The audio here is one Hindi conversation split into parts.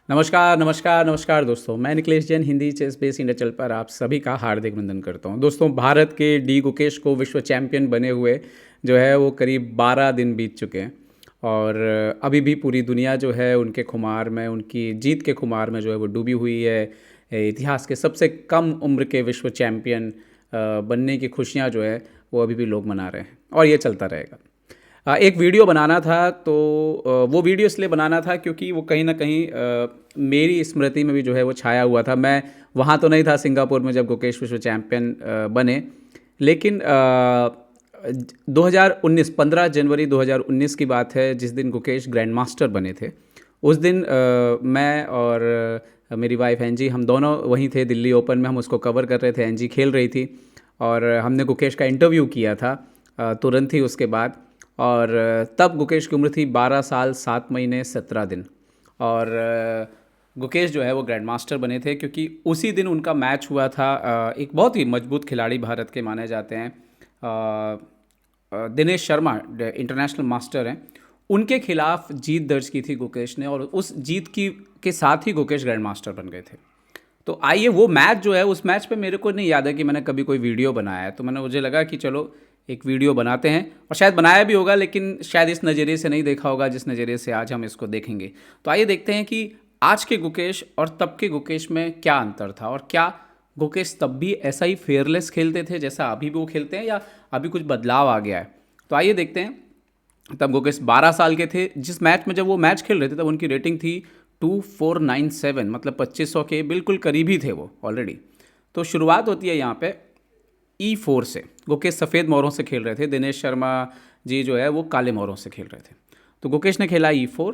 नमस्कार, नमस्कार, नमस्कार दोस्तों। मैं Nikhilesh Jain Hindi chess base India channel पर आप सभी का हार्दिक अभिनंदन करता हूं। दोस्तों, भारत के डी गुकेश को विश्व चैंपियन बने हुए जो है वो करीब 12 दिन बीत चुके हैं और अभी भी पूरी दुनिया जो है उनके खुमार में, उनकी जीत के खुमार में जो है वो डूबी हुई है। इतिहास के सबसे कम उम्र के विश्व चैंपियन बनने की खुशियाँ जो है वो अभी भी लोग मना रहे हैं और ये चलता रहेगा। एक वीडियो बनाना था तो वो वीडियो इसलिए बनाना था क्योंकि वो कहीं ना कहीं मेरी स्मृति में भी जो है वो छाया हुआ था। मैं वहाँ तो नहीं था सिंगापुर में जब गुकेश विश्व चैंपियन बने, लेकिन 2019 15 जनवरी 2019 की बात है जिस दिन गुकेश ग्रैंड मास्टर बने थे। उस दिन मैं और मेरी वाइफ एंजी हम दोनों वहीं थे दिल्ली ओपन में। हम उसको कवर कर रहे थे, एंजी खेल रही थी और हमने गुकेश का इंटरव्यू किया था तुरंत ही उसके बाद। और तब गुकेश की उम्र थी 12 साल 7 महीने 17 दिन और गुकेश जो है वो ग्रैंड मास्टर बने थे क्योंकि उसी दिन उनका मैच हुआ था। एक बहुत ही मजबूत खिलाड़ी भारत के माने जाते हैं, दिनेश शर्मा, इंटरनेशनल मास्टर हैं। उनके खिलाफ जीत दर्ज की थी गुकेश ने और उस जीत की के साथ ही गुकेश ग्रैंड मास्टर बन गए थे। तो आइए वो मैच जो है, उस मैच पे मेरे को नहीं याद है कि मैंने कभी कोई वीडियो बनाया है, तो मुझे लगा कि चलो एक वीडियो बनाते हैं। और शायद बनाया भी होगा लेकिन शायद इस नज़रिए से नहीं देखा होगा जिस नज़रिए से आज हम इसको देखेंगे। तो आइए देखते हैं कि आज के गुकेश और तब के गुकेश में क्या अंतर था और क्या गुकेश तब भी ऐसा ही फेयरलेस खेलते थे जैसा अभी भी वो खेलते हैं या अभी कुछ बदलाव आ गया है। तो आइए देखते हैं। तब गुकेश 12 साल के थे जिस मैच में, जब वो मैच खेल रहे थे तब उनकी रेटिंग थी 2497, मतलब 2500 के बिल्कुल करीबी थे वो ऑलरेडी। तो शुरुआत होती है यहाँ पे E4 से। गुकेश सफ़ेद मोहरों से खेल रहे थे, दिनेश शर्मा जी जो है वो काले मोहरों से खेल रहे थे। तो गुकेश ने खेला E4,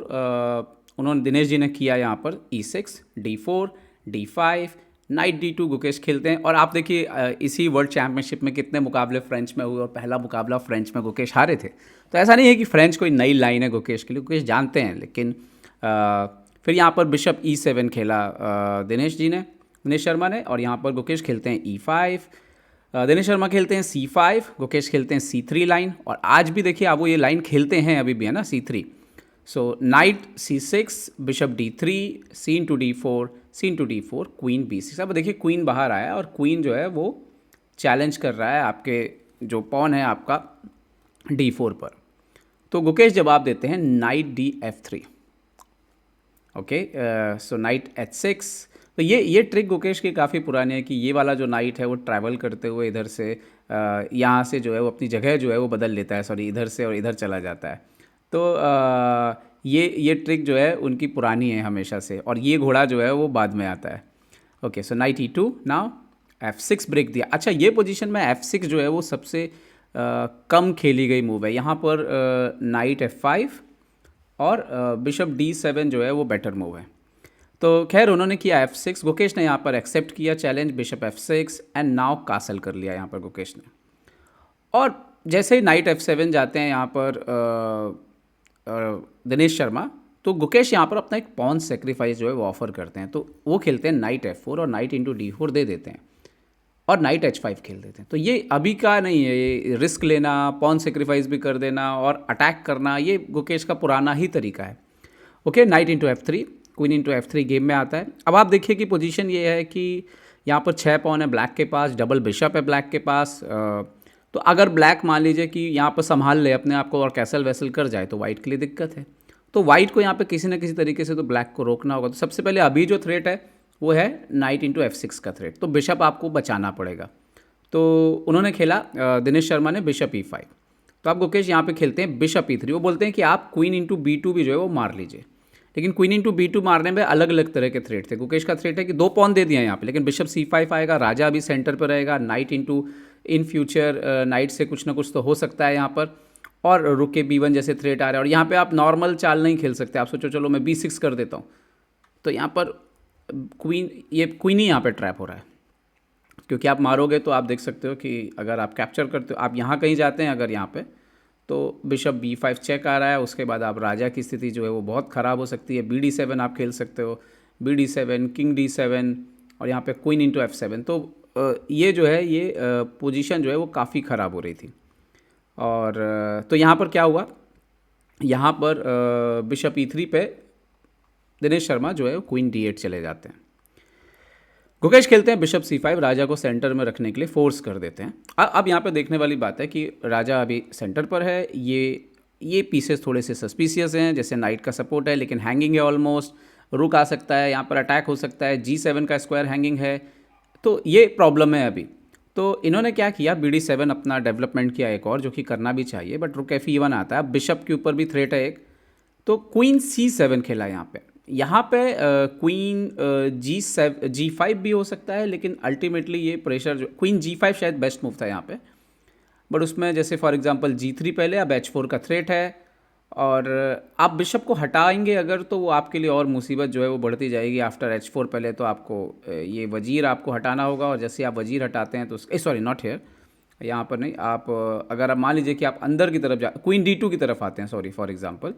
उन्होंने दिनेश जी ने किया यहाँ पर E6, D4, D5, night D2 Gukesh खेलते हैं। और आप देखिए इसी वर्ल्ड चैम्पियनशिप में कितने मुकाबले फ्रेंच में हुए और पहला मुकाबला फ्रेंच में गुकेश हारे थे। तो ऐसा नहीं है कि फ्रेंच कोई नई लाइन है गुकेश के लिए, गुकेश जानते हैं। लेकिन फिर यहाँ पर बिशप E7 खेला दिनेश शर्मा ने, और यहाँ पर गुकेश खेलते हैं E5, दिनेश शर्मा खेलते हैं C5, गुकेश खेलते हैं C3 लाइन। और आज भी देखिए आप वो ये लाइन खेलते हैं अभी भी, है ना, C3। So knight C6, bishop D3, C into D4, C into D4, queen B6। अब देखिए क्वीन बाहर आया और क्वीन जो है वो चैलेंज कर रहा है आपके जो पॉन है आपका D4 पर। तो गुकेश जवाब देते हैं night DF3। Okay, so night H6। तो ये ट्रिक गुकेश की काफ़ी पुरानी है कि ये वाला जो नाइट है वो ट्रैवल करते हुए इधर से यहाँ से जो है वो अपनी जगह जो है वो बदल लेता है, सॉरी इधर से और इधर चला जाता है। तो ये ट्रिक जो है उनकी पुरानी है हमेशा से, और ये घोड़ा जो है वो बाद में आता है। Okay, so knight E2, now F6 break दिया। अच्छा, ये पोजीशन में F6 जो है वो सबसे कम खेली गई मूव है। यहाँ पर नाइट F5 और बिशप D7 जो है वो बेटर मूव है। तो खैर उन्होंने किया F6, गुकेश ने यहाँ पर एक्सेप्ट किया challenge, bishop F6 and now castle कर लिया यहाँ पर गुकेश ने। और जैसे ही नाइट F7 जाते हैं यहाँ पर दिनेश शर्मा, तो गुकेश यहाँ पर अपना एक पॉन सेक्रीफाइस जो है वो ऑफर करते हैं। तो वो खेलते हैं नाइट F4 और नाइट into D4 दे देते हैं और नाइट H5 खेल देते हैं। तो ये अभी का नहीं है, ये रिस्क लेना, पॉन सेक्रीफाइस भी कर देना और अटैक करना, ये गुकेश का पुराना ही तरीका है। Okay, night into F3, queen into F3 game में आता है। अब आप देखिए कि पोजीशन ये है कि यहाँ पर 6 पॉन है ब्लैक के पास, डबल बिशप है ब्लैक के पास। तो अगर ब्लैक मान लीजिए कि यहाँ पर संभाल ले अपने आप को और कैसल वैसल कर जाए तो वाइट के लिए दिक्कत है। तो वाइट को यहाँ पे किसी न किसी तरीके से तो ब्लैक को रोकना होगा। तो सबसे पहले अभी जो थ्रेट है वो है नाइट इंटू F6 का थ्रेट, तो बिशप आपको बचाना पड़ेगा। तो उन्होंने खेला दिनेश शर्मा ने बिशप E5। तो आप गुकेश यहाँ पे खेलते हैं बिशप E3। वो बोलते हैं कि आप क्वीन इंटू B2 भी जो है वो मार लीजिए, लेकिन क्वीन इंटू B2 मारने में अलग अलग तरह के थ्रेट थे। गुकेश का थ्रेट है कि 2 पॉन दे दिया यहाँ पे, लेकिन बिशप C5 आएगा, राजा भी सेंटर पर रहेगा, night into in future night से कुछ ना कुछ तो हो सकता है यहाँ पर, और रुक के B1 जैसे थ्रेट आ रहा है। और यहाँ पे आप नॉर्मल चाल नहीं खेल सकते, आप सोचो चलो मैं B6 कर देता हूँ, तो यहाँ पर क्वीन ही यहाँ पर ट्रैप हो रहा है, क्योंकि आप मारोगे तो आप देख सकते हो कि अगर आप कैप्चर करते हो, आप यहाँ कहीं जाते हैं अगर यहाँ पे, तो बिशप B5 चेक आ रहा है। उसके बाद आप राजा की स्थिति जो है वो बहुत ख़राब हो सकती है। BD7 आप खेल सकते हो, BD7, किंग D7 और यहाँ पे क्वीन इंटू F7। तो ये जो है ये पोजीशन जो है वो काफ़ी ख़राब हो रही थी। और तो यहाँ पर क्या हुआ, यहाँ पर बिशप E3 पे दिनेश शर्मा जो है वो क्वीन D8 चले जाते हैं। गुकेश खेलते हैं बिशप C5, राजा को सेंटर में रखने के लिए फोर्स कर देते हैं। अब यहाँ पे देखने वाली बात है कि राजा अभी सेंटर पर है, ये पीसेस थोड़े से सस्पिशियस हैं, जैसे नाइट का सपोर्ट है लेकिन हैंगिंग है ऑलमोस्ट, रुक आ सकता है, यहाँ पर अटैक हो सकता है, G7 का स्क्वायर हैंगिंग है, तो ये प्रॉब्लम है अभी। तो इन्होंने क्या किया, BD7 अपना डेवलपमेंट किया एक और, जो कि करना भी चाहिए, बट रुक F1 आता है। अब बिशप के ऊपर भी थ्रेट है एक, तो क्वीन C7 खेला यहाँ पे क्वीन G5 भी हो सकता है, लेकिन अल्टीमेटली ये प्रेशर जो क्वीन G5 शायद बेस्ट मूव था यहाँ पे, बट उसमें जैसे फॉर एग्जांपल G3 पहले, अब H4 का थ्रेट है, और आप बिशप को हटाएंगे अगर, तो वो आपके लिए और मुसीबत जो है वो बढ़ती जाएगी। आफ्टर H4 पहले तो आपको ये वजीर आपको हटाना होगा, और जैसे आप वजीर हटाते हैं तो सॉरी नॉट हेयर, यहाँ पर नहीं, आप अगर आप मान लीजिए कि आप अंदर की तरफ क्वीन D2 की तरफ आते हैं, सॉरी फॉर एग्जांपल,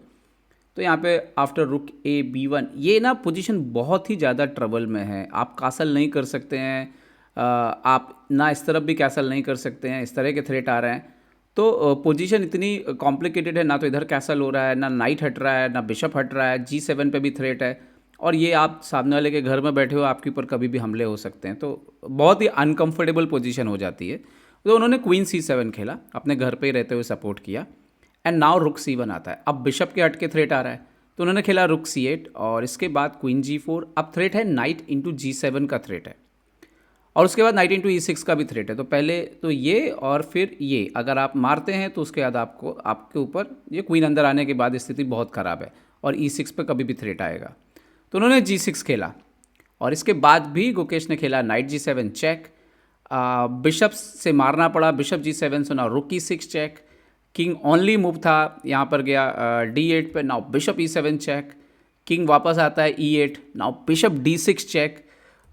तो यहाँ पे आफ्टर रुक A B1, ये ना पोजीशन बहुत ही ज़्यादा ट्रबल में है। आप कासल नहीं कर सकते हैं, आप ना इस तरफ भी कैसल नहीं कर सकते हैं, इस तरह के थ्रेट आ रहे हैं, तो पोजीशन इतनी कॉम्प्लिकेटेड है, ना तो इधर कैसल हो रहा है, ना नाइट हट रहा है, ना बिशप हट रहा है, G7 पे भी थ्रेट है, और ये आप सामने वाले के घर में बैठे हो, आपके ऊपर कभी भी हमले हो सकते हैं, तो बहुत ही अनकम्फर्टेबल पोजीशन हो जाती है। तो उन्होंने क्वीन C7 खेला, अपने घर पे ही रहते हुए सपोर्ट किया, एंड नाउ रुक C1 आता है। अब बिशप के हट के थ्रेट आ रहा है, तो उन्होंने खेला रुक C8, और इसके बाद क्वीन G4, अब थ्रेट है नाइट इंटू G7 का थ्रेट है, और उसके बाद नाइट इंटू E6 का भी थ्रेट है। तो पहले तो ये, और फिर ये अगर आप मारते हैं तो उसके बाद आपको आपके ऊपर ये क्वीन अंदर आने के बाद स्थिति बहुत ख़राब है, और E6 पे कभी भी थ्रेट आएगा। तो उन्होंने G6 खेला, और इसके बाद भी गुकेश ने खेला नाइट G7 चेक, बिशप से मारना पड़ा, बिशप G7 से ना रुक E6 check, king only move था, यहाँ पर गया D8 पे, now bishop E7 check, king वापस आता है E8, now bishop D6 check,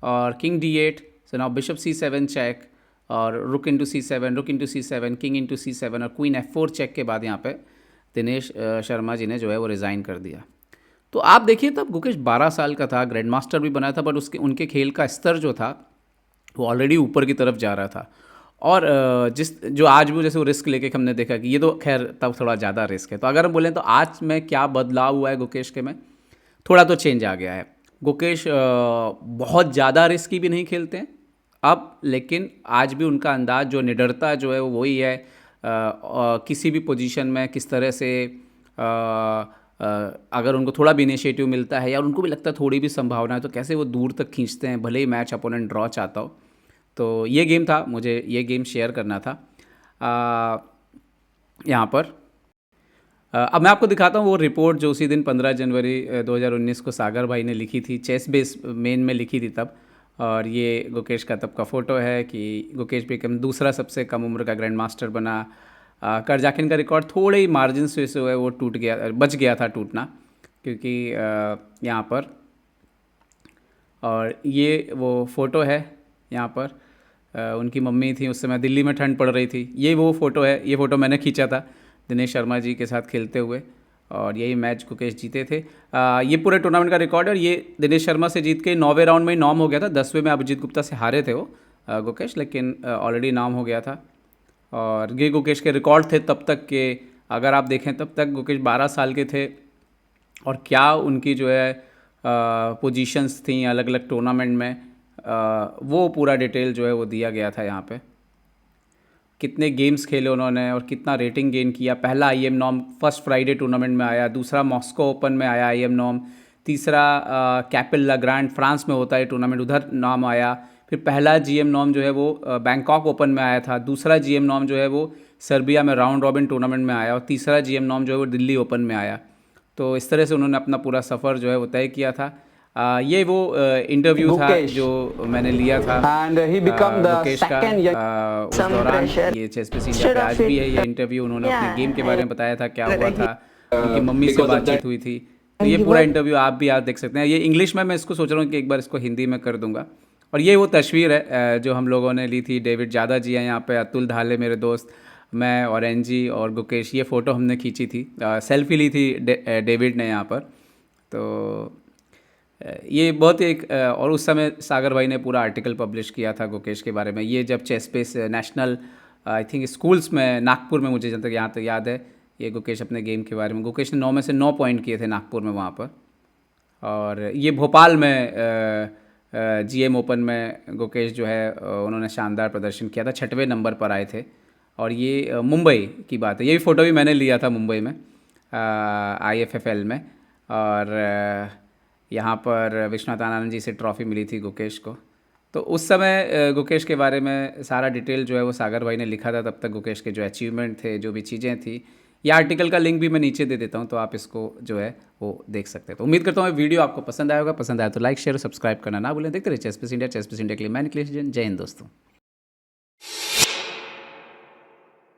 और king D8, so now bishop C7 check, और रुक इंटू C7, रुक into C7, king into C7, और क्वीन F4 चेक के बाद यहाँ पे दिनेश शर्मा जी ने जो है वो रिज़ाइन कर दिया। तो आप देखिए, तब गुकेश 12 साल का था, ग्रैंड मास्टर भी बना था, बट उनके खेल का स्तर जो था वो ऑलरेडी ऊपर की तरफ जा रहा था, और जो आज भी जैसे वो रिस्क लेके हमने देखा कि ये तो खैर तब थोड़ा ज़्यादा रिस्क है। तो अगर हम बोलें तो आज में क्या बदलाव हुआ है गुकेश के में, थोड़ा तो चेंज आ गया है। गुकेश बहुत ज़्यादा रिस्की भी नहीं खेलते हैं अब, लेकिन आज भी उनका अंदाज जो निडरता जो है वो वही है, किसी भी पोजीशन में किस तरह से अगर उनको थोड़ा भी इनिशिएटिव मिलता है, या उनको भी लगता है थोड़ी भी संभावना है, तो कैसे वो दूर तक खींचते हैं, भले ही मैच अपोनेंट ड्रॉ चाहता हो। तो ये गेम था, मुझे ये गेम शेयर करना था यहाँ पर। अब मैं आपको दिखाता हूँ वो रिपोर्ट जो उसी दिन 15 जनवरी 2019 को सागर भाई ने लिखी थी, चेस बेस मेन में लिखी थी तब, और ये गुकेश का तब का फ़ोटो है कि गुकेश बेकम दूसरा सबसे कम उम्र का ग्रैंड मास्टर बना। करजाकिन का रिकॉर्ड थोड़े ही मार्जिन से जो है वो टूट गया, बच गया था टूटना, क्योंकि यहाँ पर, और ये वो फ़ोटो है यहाँ पर, उनकी मम्मी थी, उस समय दिल्ली में ठंड पड़ रही थी, ये वो फ़ोटो है, ये फ़ोटो मैंने खींचा था दिनेश शर्मा जी के साथ खेलते हुए, और यही मैच गुकेश जीते थे। ये पूरे टूर्नामेंट का रिकॉर्ड है, और ये दिनेश शर्मा से जीत के 9वें राउंड में ही नॉम हो गया था, 10वें में अभिजीत गुप्ता से हारे थे वो गुकेश, लेकिन ऑलरेडी नाम हो गया था। और ये गुकेश के रिकॉर्ड थे तब तक के, अगर आप देखें तब तक गुकेश 12 साल के थे, और क्या उनकी जो है पोजीशंस थी अलग अलग टूर्नामेंट में, वो पूरा डिटेल जो है वो दिया गया था यहाँ पे। कितने गेम्स खेले उन्होंने और कितना रेटिंग गेन किया। पहला IM norm first Friday tournament में आया, दूसरा मॉस्को ओपन में आया IM नॉर्म, तीसरा कैपिल लाग्रांड फ्रांस में होता है टूर्नामेंट, उधर नाम आया। फिर पहला GM नॉर्म जो है वो बैंकॉक ओपन में आया था, दूसरा GM नॉर्म जो है वो सर्बिया में राउंड रॉबिन टूर्नामेंट में आया, और तीसरा GM नॉर्म जो है वो दिल्ली ओपन में आया। तो इस तरह से उन्होंने अपना पूरा सफ़र जो है वो तय किया था। ये वो इंटरव्यू था जो मैंने लिया था गुकेश का उस दौरान। ये चेस बेस इंडिया पे आज भी है ये इंटरव्यू, उन्होंने अपने गेम के बारे में बताया था, क्या हुआ था, उनकी मम्मी से बातचीत हुई थी। तो ये पूरा इंटरव्यू आप भी आज देख सकते हैं। ये इंग्लिश में, मैं इसको सोच रहा हूँ कि एक बार इसको हिंदी में कर दूंगा। और ये वो तस्वीर है जो हम लोगों ने ली थी, डेविड जादा जी हैं यहाँ पे, अतुल धाले मेरे दोस्त, मैं और एनजी और गुकेश, ये फ़ोटो हमने खींची थी, सेल्फी ली थी डेविड ने यहाँ पर। तो ये बहुत एक और उस समय सागर भाई ने पूरा आर्टिकल पब्लिश किया था गुकेश के बारे में। ये जब chess base national I think schools में नागपुर में, मुझे जब तक यहाँ तक याद है, ये गुकेश अपने गेम के बारे में, गुकेश ने 9 में से 9 पॉइंट किए थे नागपुर में वहाँ पर। और ये भोपाल में जीएम ओपन में गुकेश जो है उन्होंने शानदार प्रदर्शन किया था, 6वें नंबर पर आए थे। और ये मुंबई की बात है, ये भी फ़ोटो भी मैंने लिया था मुंबई में IFFL में। और यहाँ पर विश्वनाथ आनंद जी से ट्रॉफ़ी मिली थी गुकेश को। तो उस समय गुकेश के बारे में सारा डिटेल जो है वो सागर भाई ने लिखा था। तब तक गुकेश के जो अचीवमेंट थे, जो भी चीज़ें थी, ये आर्टिकल का लिंक भी मैं नीचे दे देता हूँ, तो आप इसको जो है वो देख सकते हैं। तो उम्मीद करता हूँ वीडियो आपको पसंद आया होगा। पसंद आया तो लाइक शेयर और सब्सक्राइब करना ना भूलें। देखते रहिए chess piece India. Chess piece India के लिए मैं निखिलेश जैन। जय हिंद दोस्तों।